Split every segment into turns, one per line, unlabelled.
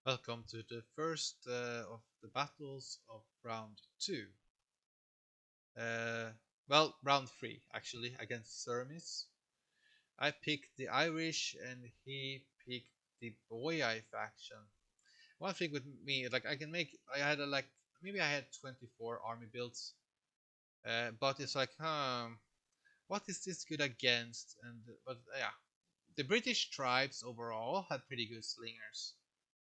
Welcome to the first of the battles of round 2. Uh, round 3 actually, against Czeremis. I picked the Irish and he picked the Boii faction. One thing with me, like I had maybe I had 24 army builds, but it's like, what is this good against? But yeah, the British tribes overall had pretty good slingers.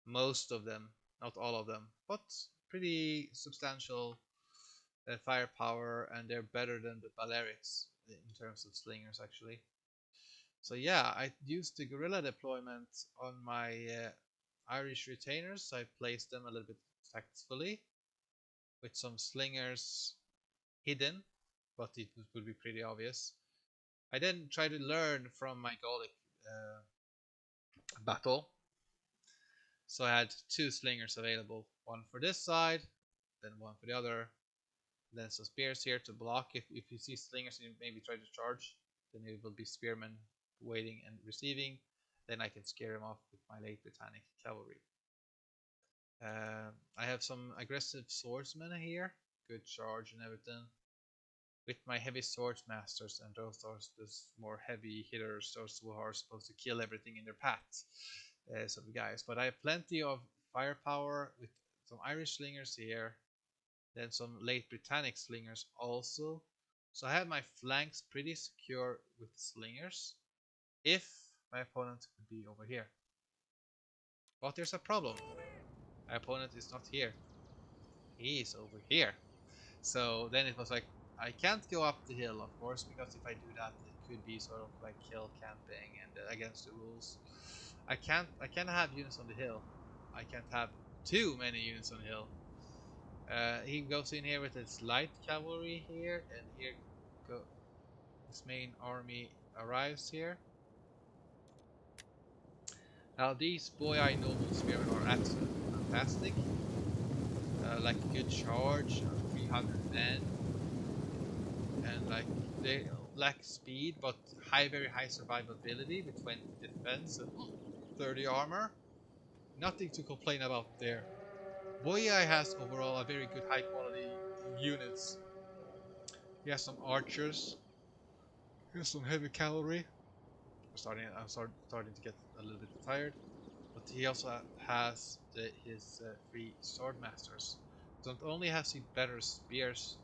Most of them, not all of them, but pretty substantial firepower, and they're better than the Balearics in terms of slingers, actually. So yeah, I used the guerrilla deployment on my Irish retainers. I placed them a little bit tactfully with some slingers hidden, but it would be pretty obvious. I then tried to learn from my Gallic uh, battle. So I had two slingers available, one for this side, then one for the other. Then some spears here to block. If you see slingers and you maybe try to charge, then it will be spearmen waiting and receiving. Then I can scare them off with my late Britannic cavalry. I have some aggressive swordsmen here, good charge and everything. With my heavy swords masters, and those are those more heavy hitters, those who are supposed to kill everything in their path. Some guys, but I have plenty of firepower with some Irish slingers here, then some late Britannic slingers also. So I have my flanks pretty secure with slingers if my opponent could be over here. But there's a problem. My opponent is not here. He is over here. So then it was like, I can't go up the hill, of course, because if I do that, it could be sort of like hill camping and against the rules. I can't have units on the hill. I can't have too many units on the hill. He goes in here with his light cavalry here, and here his main army arrives here. Now these Boii noble spearmen are absolutely fantastic. Like a good charge, 300 men, and like they lack speed but very high survivability with 20 defense and 30 armor. Nothing to complain about there. Boii has overall a very good high quality units. He has some archers. He has some heavy cavalry. I'm starting to get a little bit tired. But he also has his three sword masters. So not only has he better spears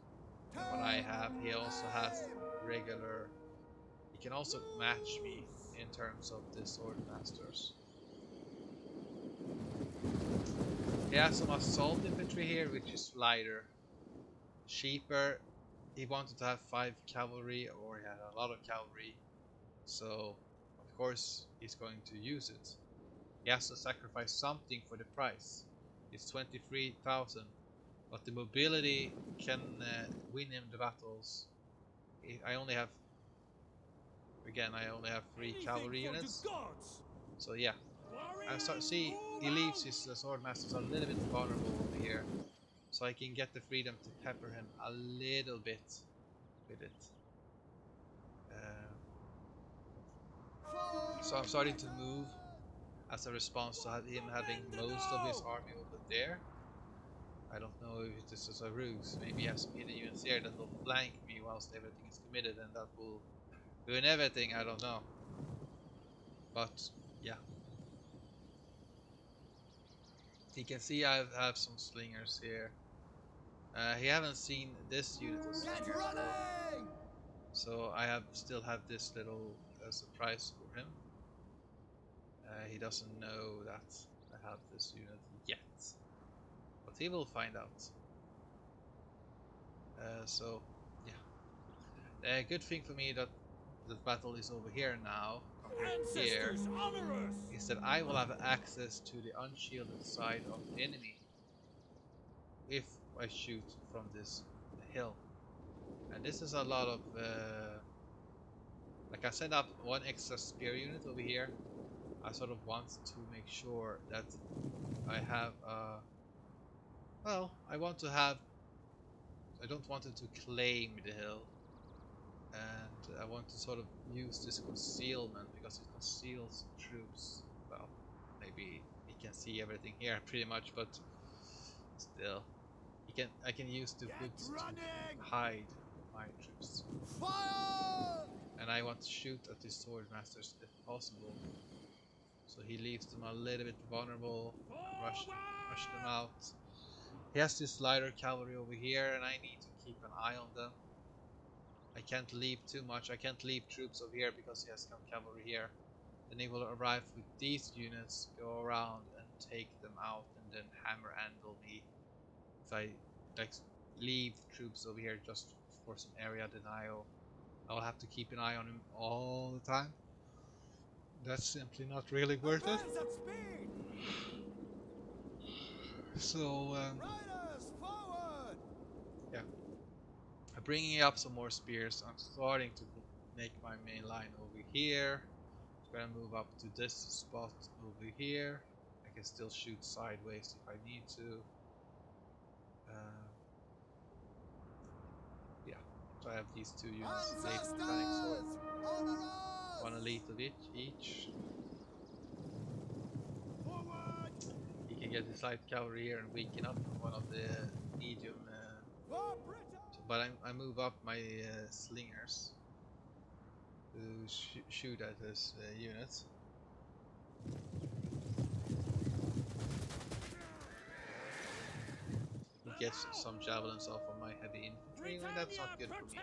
than what I have, he also has regular. He can also match me in terms of the sword masters. He has some assault infantry here, which is lighter, cheaper. He wanted to have 5 cavalry, or he had a lot of cavalry, so of course he's going to use it. He has to sacrifice something for the price. It's 23,000, but the mobility can win him the battles. I only have, again, I only have 3 cavalry units. So yeah, see, he leaves his sword masters a little bit vulnerable over here, so I can get the freedom to pepper him a little bit with it. So I'm starting to move as a response to him having most of his army over there. I don't know if this is a ruse. Maybe he has some hidden units here that will flank me whilst everything is committed, and that will ruin everything. I don't know. But yeah, you can see I have some slingers here. He haven't seen this unit of slingers though, so I still have this little surprise for him. He doesn't know that I have this unit yet, but he will find out. So yeah, good thing for me that the battle is over here now compared to here is that I will have access to the unshielded side of the enemy if I shoot from this hill. And this is a lot of like I set up one extra spear unit over here. I sort of want to make sure that I have I want to have, I don't want it to claim the hill, and I want to sort of use this concealment because it conceals troops. Well, maybe it can see everything here pretty much, but still, I can use the woods to hide my troops.
Fire!
And I want to shoot at the sword masters if possible. So he leaves them a little bit vulnerable, rush them out. He has this lighter cavalry over here, and I need to keep an eye on them. I can't leave too much. I can't leave troops over here because he has some cavalry here. Then he will arrive with these units, go around and take them out, and then hammer handle me. If I like leave troops over here just for some area denial, I'll have to keep an eye on him all the time. That's simply not really worth it. So
Riders, forward!
yeah, I'm bringing up some more spears. I'm starting to make my main line over here. I'm gonna move up to this spot over here. I can still shoot sideways if I need to. Yeah, so I have these two units, late mechanic sword, one elite of each.
Forward!
He can get his light cavalry here and weaken up one of the medium. But I move up my slingers to shoot at his units. He gets some javelins off of my heavy infantry, and that's not good for me.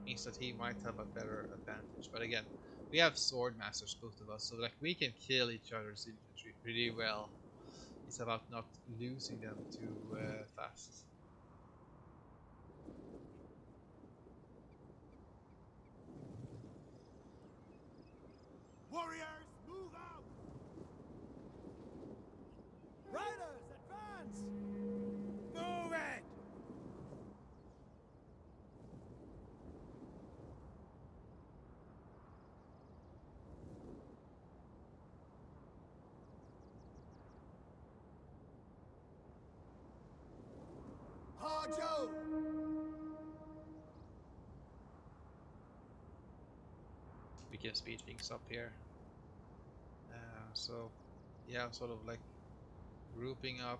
Means that he might have a better advantage. But again, we have sword masters, both of us, so like we can kill each other's infantry pretty well. It's about not losing them too fast.
Warriors, move out! Riders, advance! Move it! Harjo!
We can speed things up here. So yeah, sort of like grouping up,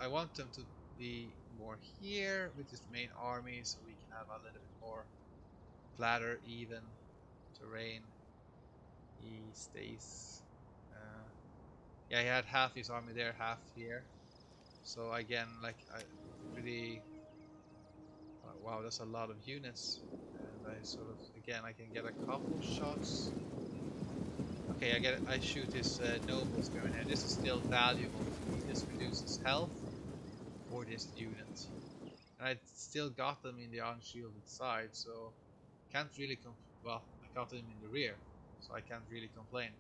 I want them to be more here with this main army, so we can have a little bit more flatter, even terrain. He stays. Yeah, he had half his army there, half here. So again, like pretty. Wow, that's a lot of units, and I sort of again I can get a couple shots. Okay, I shoot his nobles going in. This is still valuable to me. This reduces health for this unit, and I still got them in the unshielded side, so can't really well, I got them in the rear, so I can't really complain.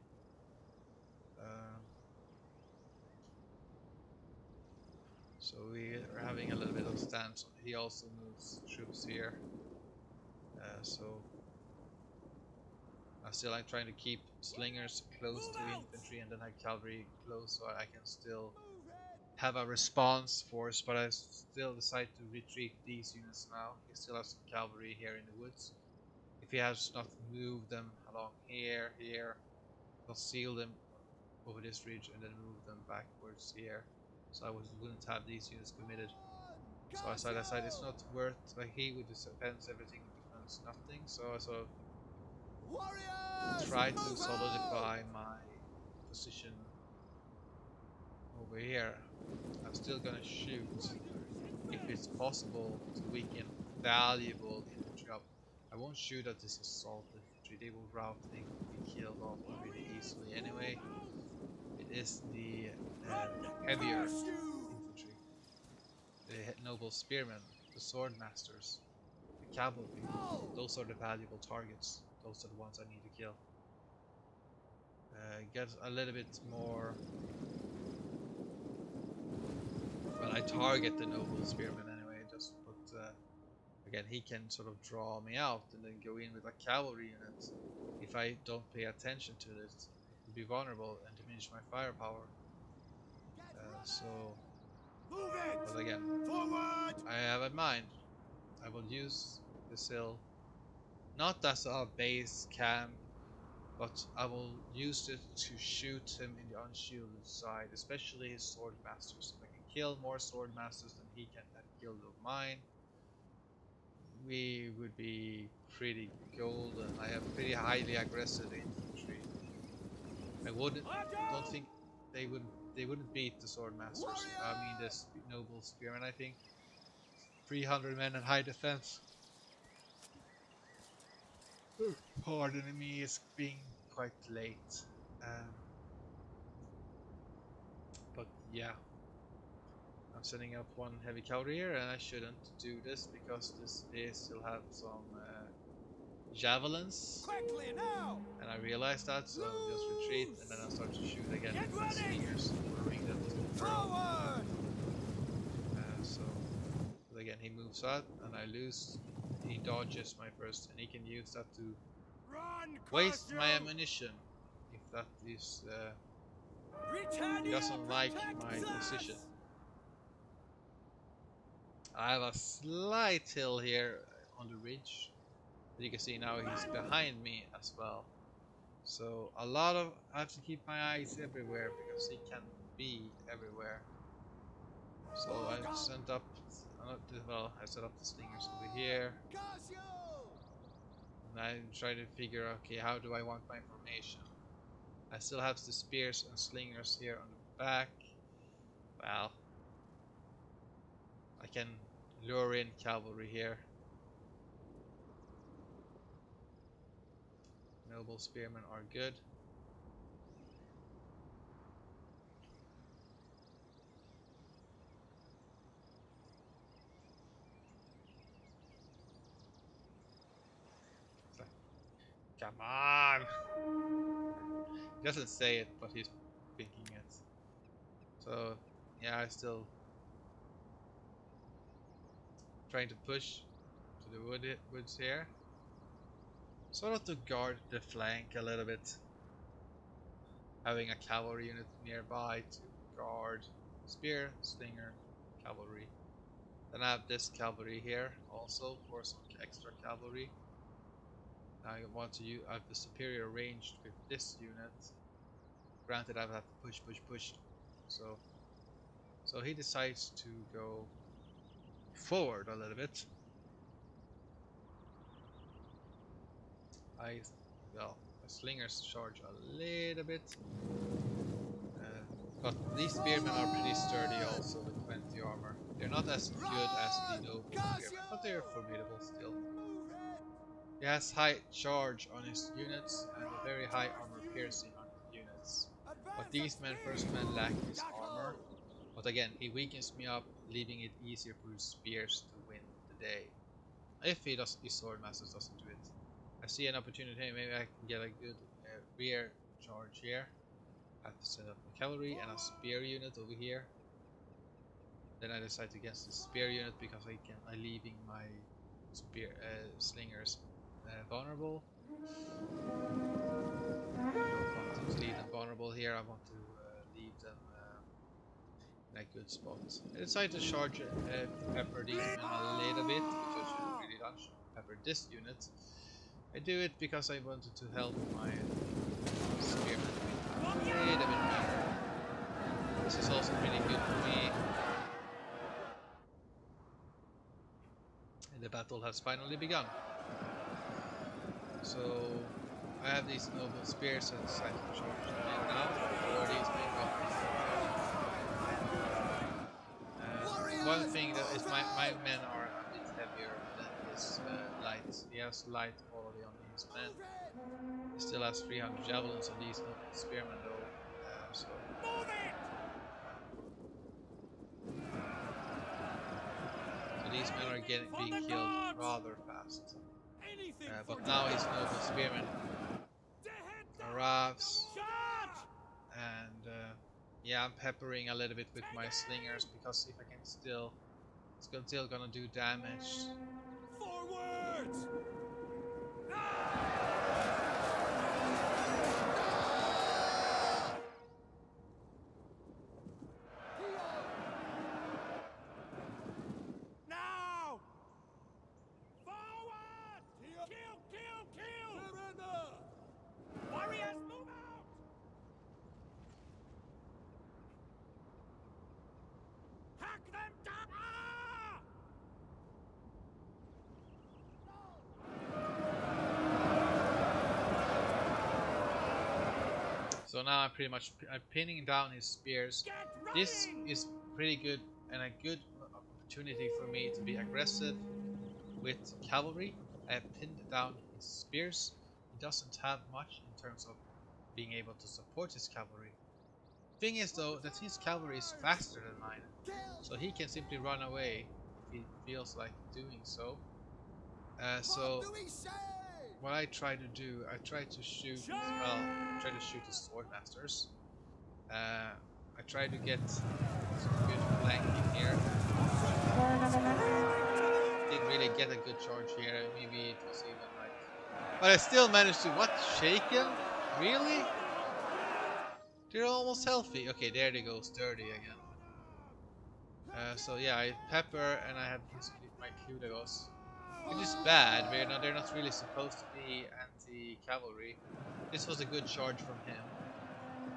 So we are having a little bit of stance. He also moves troops here, so I'm trying to keep slingers close to infantry and then have cavalry close, so I can still have a response force, but I still decide to retreat these units now. He still has some cavalry here in the woods. If he has not moved them along here, I'll seal them over this ridge and then move them backwards here, so I wouldn't have these units committed. So I decided it's not worth, like he would defend everything, defends nothing, so I sort of try to solidify my position over here. I'm still gonna shoot if it's possible to weaken valuable infantry up. I won't shoot at this assault infantry, they will rout and be killed off really easily anyway. It is the heavier infantry, the noble spearmen, the sword masters, the cavalry. Those are the valuable targets. Those are the ones I need to kill. Get a little bit more. Well, I target the noble spearman anyway, just but again he can sort of draw me out and then go in with a cavalry unit. If I don't pay attention to it, it will be vulnerable and diminish my firepower. But again, I have in mind, I will use this hill not as a base camp but I will use it to shoot him in the unshielded side, especially his sword masters. If I can kill more sword masters than he can that killed of mine, we would be pretty golden. I have pretty highly aggressive infantry. I wouldn't don't think they wouldn't beat the sword masters. I mean the noble spearmen. I think 300 men in high defense. Pardon me, it's being quite late. Um, but yeah, I'm setting up one heavy cavalry here, and I shouldn't do this because they still have some javelins,
Quickly now!
and I realized that, so I'll just retreat, and then I'll start to shoot again with my slingers, ordering them to throw.
Forward!
So again, he moves out, and I lose. He dodges my first, and he can use that to
Run,
waste my
Cosio!
ammunition. If that is, he
Britannia
doesn't like my
protects us!
position. I have a slight hill here on the ridge. As you can see now, he's behind me as well. So I have to keep my eyes everywhere because he can be everywhere. So I sent up, I set up the slingers over here,
Cosio!
and I'm trying to figure out, okay, how do I want my formation? I still have the spears and slingers here on the back. Well, I can lure in cavalry here. Noble spearmen are good. Come on! He doesn't say it, but he's thinking it. So, yeah, I still trying to push to the woods here. Sort of to guard the flank a little bit. Having a cavalry unit nearby to guard spear, slinger, cavalry. Then I have this cavalry here also for some extra cavalry. I want to use, I have the superior range with this unit. Granted, I have to push. So he decides to go forward a little bit. Well, my slingers charge a little bit. But these spearmen are pretty sturdy also with 20 armor. They're not as good as the noble spearmen, but they're formidable still. He has high charge on his units and a very high armor piercing on his units. What these first men lack is armor. But again, he weakens me up, leaving it easier for his spears to win the day. If his sword masters doesn't do it. I see an opportunity, maybe I can get a good rear charge here. I have to set up a cavalry and a spear unit over here. Then I decide against the spear unit because I'm leaving my slingers vulnerable. I don't want to leave them vulnerable here. I want to leave them in a good spot. I decide to charge pepper these men a little bit, which I should have really done. Pepper this unit. I do it because I wanted to help my spearmen a little bit better. This is also really good for me. And the battle has finally begun. So I have these noble spears and decide to charge them in now before these men go. One thing that is my men are a bit heavier than his light. He has light quality on his men. He still has 300 javelins on these noble spearmen though. So these men are being killed rather fast. But now his noble spearmen arrives, and yeah, I'm peppering a little bit with my slingers because if I can it's still gonna do damage.
Forwards! Now! Forward! Kill! Surrender! Warriors!
So now I'm pinning down his spears. This is pretty good and a good opportunity for me to be aggressive with cavalry. I have pinned down his spears. He doesn't have much in terms of being able to support his cavalry. Thing is though that his cavalry is faster than mine, so he can simply run away if he feels like doing so. So what I try to do, I try to shoot, well, try to shoot the sword masters. I try to get some good flanking here. Didn't really get a good charge here. Maybe it was even like, but I still managed to what? Shake him? Really? They're almost healthy. Okay, there they go, sturdy again. So yeah, I pepper and I have my Kudos, which is bad. They're not really supposed to be anti-cavalry. This was a good charge from him,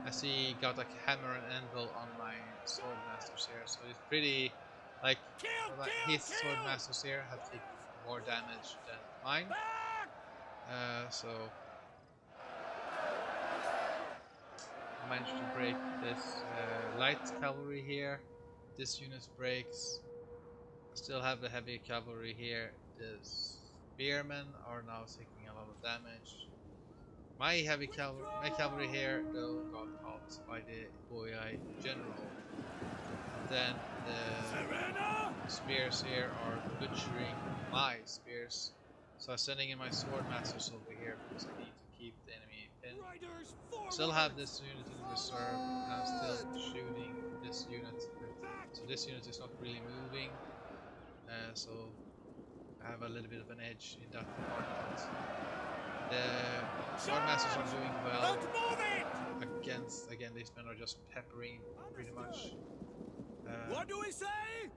as he got like a hammer and anvil on my sword masters here. So it's pretty like his sword masters here have taken more damage than mine. So I managed to break this light cavalry here. This unit breaks. I still have the heavy cavalry here. The spearmen are now taking a lot of damage. My cavalry here though got caught by the Boii general. And then the spears here are butchering my spears. So I'm sending in my sword masters over here because I need to keep the enemy pinned. Still have this unit in reserve, and I'm still shooting this unit. So this unit is not really moving. So I have a little bit of an edge in that department. The sword masters are doing well against, again, these men are just peppering pretty much.
What do we say?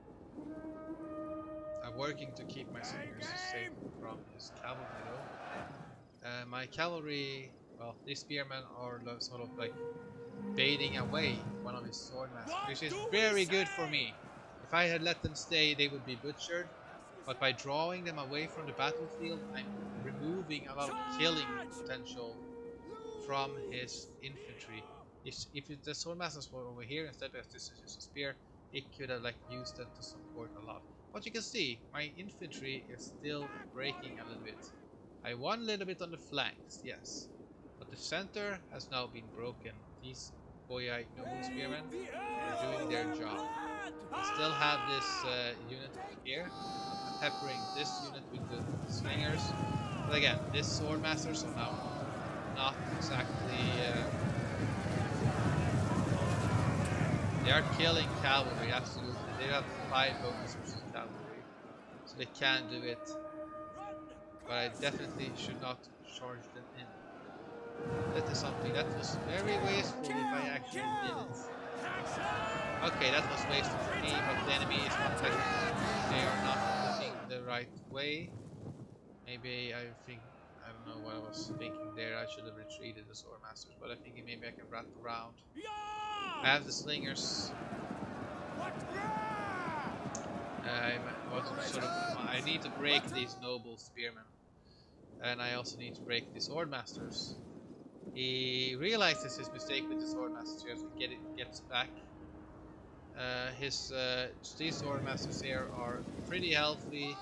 I'm working to keep my slingers safe from his cavalry though. My cavalry, well, these spearmen are sort of like baiting away one of his sword masters, which is very good for me. If I had let them stay, they would be butchered. But by drawing them away from the battlefield, I'm removing a lot of killing potential from his infantry. If the sword masters were over here instead of this is just a spear, it could have like used them to support a lot. But you can see my infantry is still breaking a little bit. I won a little bit on the flanks, yes, but the center has now been broken. These Boii noble spearmen are doing their job. I still have this unit here. I'm peppering this unit with the slingers. But again, these sword masters are now not exactly. They are killing cavalry, absolutely. They have 5 bonus versus cavalry, so they can do it. But I definitely should not charge them in. That is something that was very wasteful if I actually did it. Okay, that was wasted for me, but the enemy is not they are not looking the right way. Maybe I don't know what I was thinking there. I should have retreated the sword masters, but I think maybe I can wrap around. I have the slingers. I need to break these noble spearmen, and I also need to break the sword masters. He realizes his mistake with the sword masters here, so gets back. These sword masters here are pretty healthy,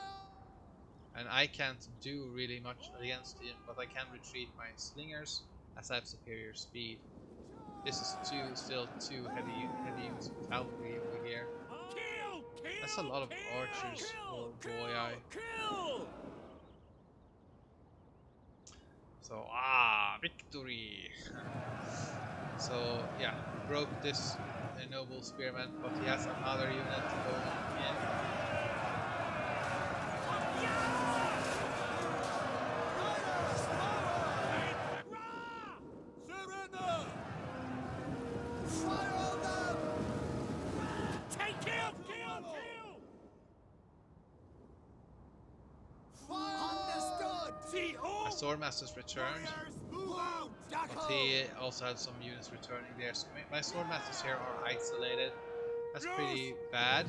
and I can't do really much against him, but I can retreat my slingers as I have superior speed. This is still two heavy units of cavalry over here. That's a lot of archers for Boii. So victory! So yeah, broke this noble spearman, but he has another unit going in. My swordmasters returned, but he also had some units returning there. So my swordmasters here are isolated. That's pretty bad.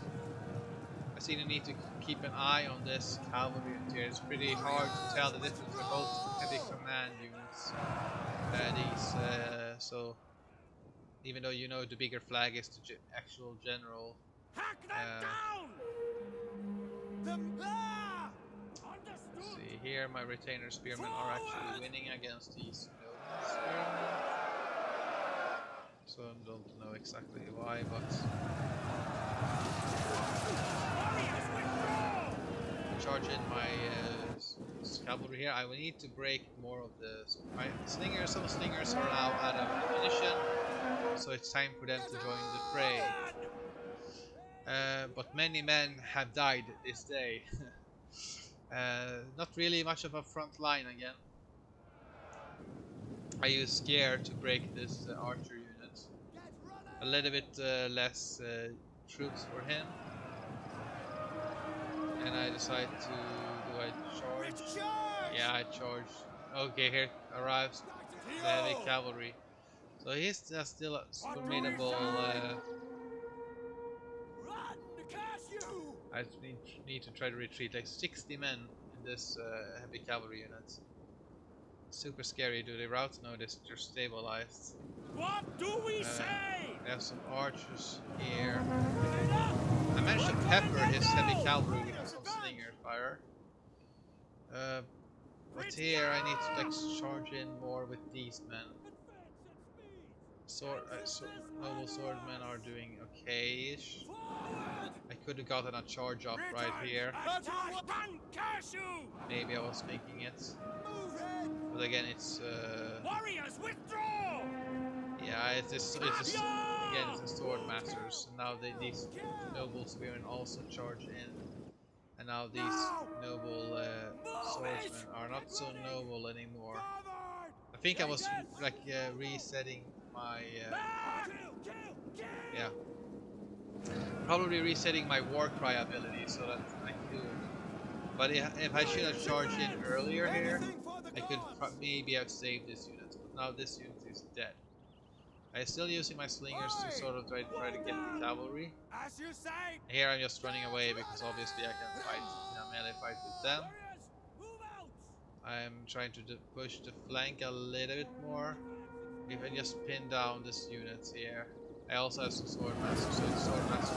I see the need to keep an eye on this cavalry here. It's pretty hard to tell the difference. They're both heavy command units. So even though you know the bigger flag is the actual general.
Hack them down!
See here, my retainer spearmen are actually winning against these noble spearmen. So I don't know exactly why, but charge in my cavalry here. I will need to break more of the slingers. Some slingers are now out of ammunition, so it's time for them to join the fray. But many men have died this day. Not really much of a front line again. I use scare to break this archer unit. A little bit less troops for him. And I decide to, do I charge? Yeah, I charge. Okay, here arrives the heavy cavalry. So he's still a formidable. I need to try to retreat. Like 60 men in this heavy cavalry unit. Super scary. Do they rout? No, they're stabilized.
What do we say?
I have some archers here. I managed to pepper his heavy cavalry with some slinger fire. But here I need to like charge in more with these men. Noble swordmen are doing okay-ish. I could have gotten a charge off right here. Maybe I was thinking it. But again, it's
warriors withdraw.
Yeah, it's a sword masters. And now these noble spearmen also charge in, and now these noble swordsmen are not so noble anymore. I think I was like resetting my yeah, probably resetting my war cry ability so that I could. But if I should have charged in earlier here, I could maybe have saved this unit. But now this unit is dead. I'm still using my slingers to sort of try to get the cavalry. Here I'm just running away because obviously I can fight in a melee fight with them. I'm trying to push the flank a little bit more. If I just pin down this unit here. I also have some sword masters, so it's sword master.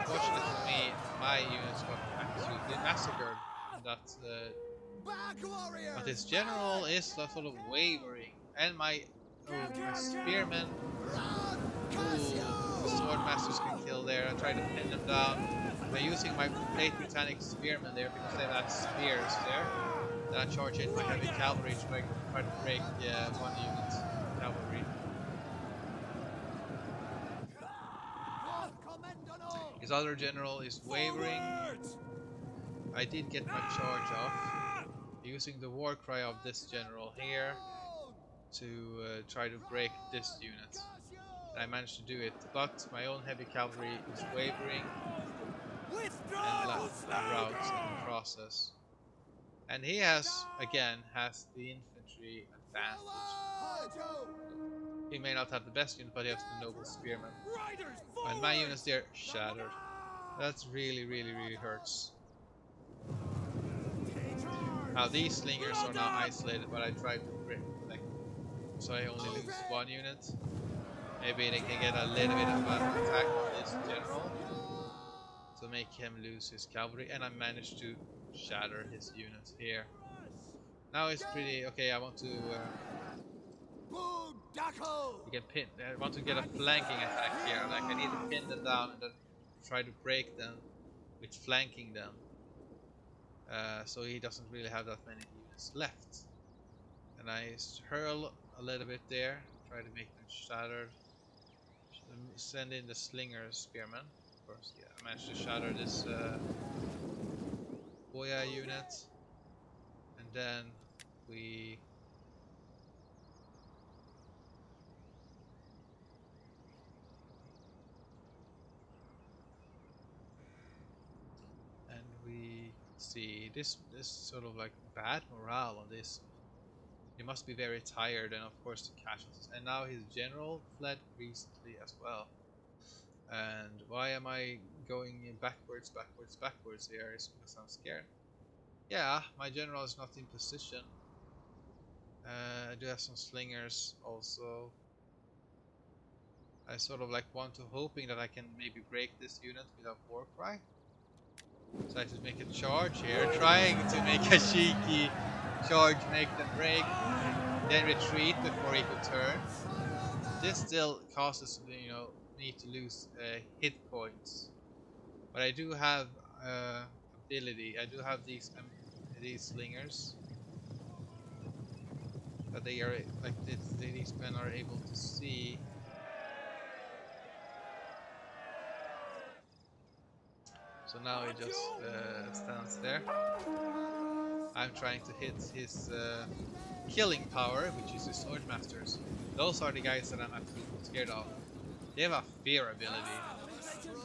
Fortunately for me, my units got absolutely massacred. But his general is sort of wavering, and my spearmen, the sword masters can kill there. I try to pin them down by using my plate Britannic spearmen there because they have spears there. Then I charge in my heavy cavalry to try to break one unit cavalry. His other general is wavering. I did get my charge off using the war cry of this general here to try to break this unit. And I managed to do it, but my own heavy cavalry is wavering and routes in the process. And he has the infantry advantage. He may not have the best unit, but he has the noble spearmen. And my units there shattered. That's really hurts. Now these slingers are now isolated, but I tried to break them, so I only lose one unit. Maybe they can get a little bit of an attack on this general to make him lose his cavalry, and I managed to shatter his unit here. Now it's pretty okay. I want to I want to get a flanking attack here. Like I need to pin them down and then try to break them with flanking them. So he doesn't really have that many units left. And I hurl a little bit there, try to make them shattered. Send in the slinger spearmen. Of course, yeah, I managed to shatter this Boii unit. And then we see this sort of like bad morale on this. He must be very tired, and of course the casualties. And now his general fled recently as well. And why am I going backwards here? Is because I'm scared. Yeah, my general is not in position. do have some slingers also. I sort of like want to hoping that I can maybe break this unit without Warcry. So I should make a charge here, trying to make a cheeky charge, make them break, then retreat before he could turn. This still causes me to lose hit points, but I do have ability. I do have these slingers that they are like these men are able to see. So now he just stands there. I'm trying to hit his killing power, which is his sword masters. Those are the guys that I'm absolutely scared of. They have a fear ability.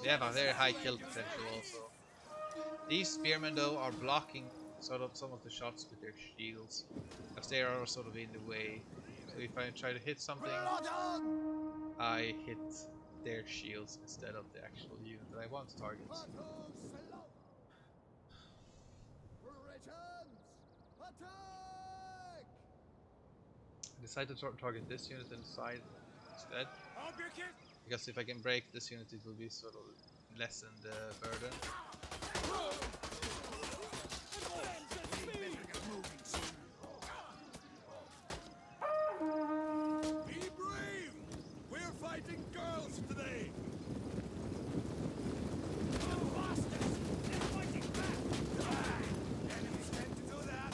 They have a very high kill potential also. These spearmen though are blocking sort of some of the shots with their shields, as they are sort of in the way. So if I try to hit something, I hit their shields instead of the actual unit that I want to target. I decided to target this unit inside instead, because if I can break this unit, it will be sort of lessen the burden.
Be brave! We're fighting girls today! The bastards! They're fighting back! Enemies tend to do that!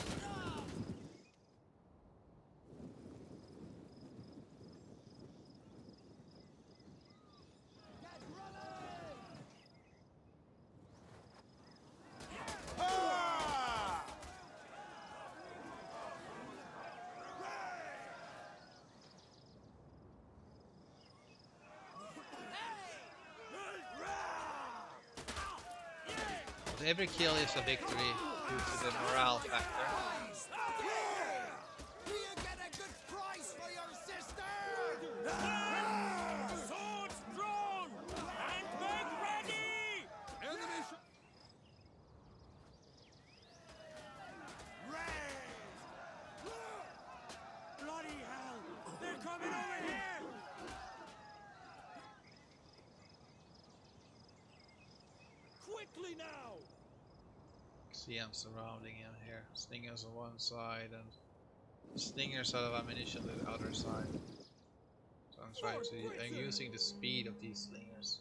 Get running! Ah!
But every kill is a victory due to the morale factor.
You get a good price for your sister! Swords drawn! And make ready! Enemy raise! Bloody hell! They're coming over here! Quickly now!
See, I'm surrounding him here. Slingers on one side and slingers out of ammunition on the other side. So I'm using the speed of these slingers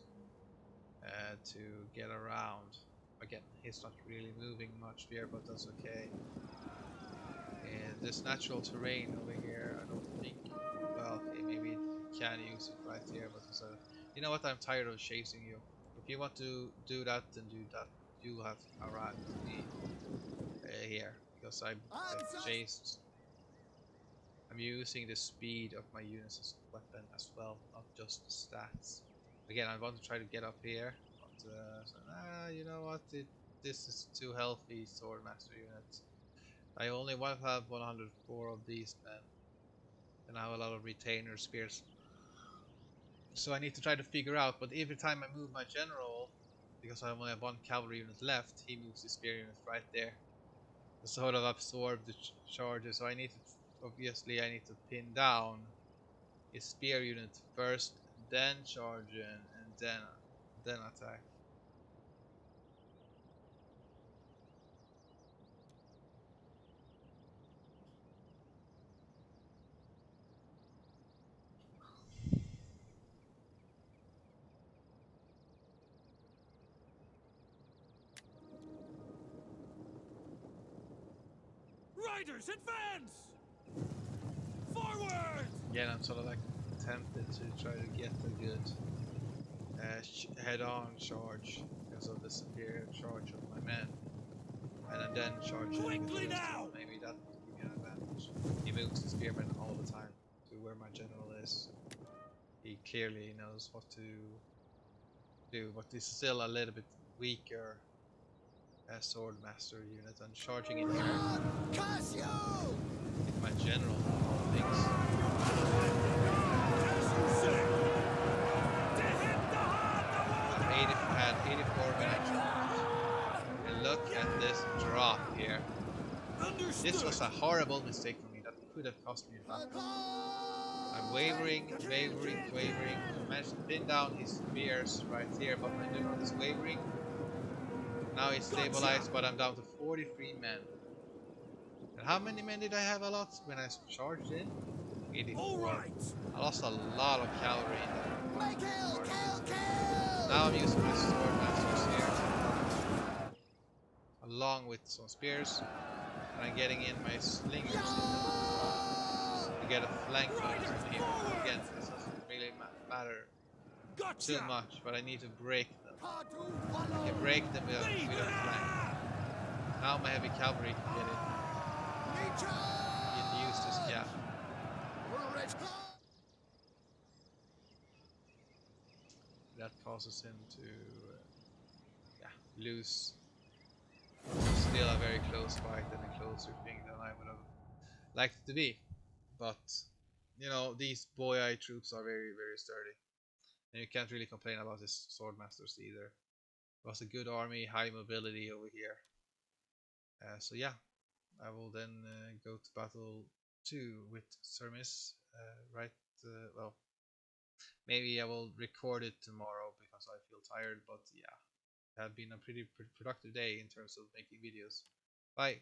to get around. Again, he's not really moving much here, but that's okay. And this natural terrain over here, I don't think. Well, okay, maybe you can use it right here, but it's you know what? I'm tired of chasing you. If you want to do that, then do that. You have to arrive with me here, because I'm chased. I'm using the speed of my units as a weapon as well, not just the stats. Again, I want to try to get up here, but you know what? This is too healthy, Swordmaster units. I only want to have 104 of these men, and I have a lot of retainer spears. So I need to try to figure out, but every time I move my general, because I only have one cavalry unit left, he moves his spear unit right there to sort of absorb the charges. So I need to, obviously, I need to pin down his spear unit first, then charge in, and then attack.
Riders, advance! Forward!
Again, I'm sort of like tempted to try to get a good head-on charge because of the superior charge of my men, and then charge in with
Quickly
the
now!
maybe that would give me an advantage. He moves the spearmen all the time to where my general is. He clearly knows what to do, but he's still a little bit weaker swordmaster unit, and charging in here with my general things. I had 84 minutes. And look at this drop here. This was a horrible mistake for me. That could have cost me a battle. I'm wavering, wavering, wavering. I managed to pin down his spears right here, but my Dunod is wavering. Now he's stabilized, but I'm down to 43 men. And how many men did I have a lot when I charged in? 84. I lost a lot of cavalry in that part. Now I'm using my sword masters here, along with some spears, and I'm getting in my slingers to get a flank bonus on here. Again, this doesn't really matter too much, but I need to break them. I can break them with a flank. Now my heavy cavalry can get in. Get used this gap. That causes him to lose. Still a very close fight and a closer thing than I would have liked it to be. But you know, these Boii troops are very, very sturdy. And you can't really complain about his swordmasters either. It was a good army, high mobility over here. So yeah, I will then go to battle 2 with Czeremis. Right, well, maybe I will record it tomorrow because I feel tired. But yeah, it had been a pretty productive day in terms of making videos. Bye.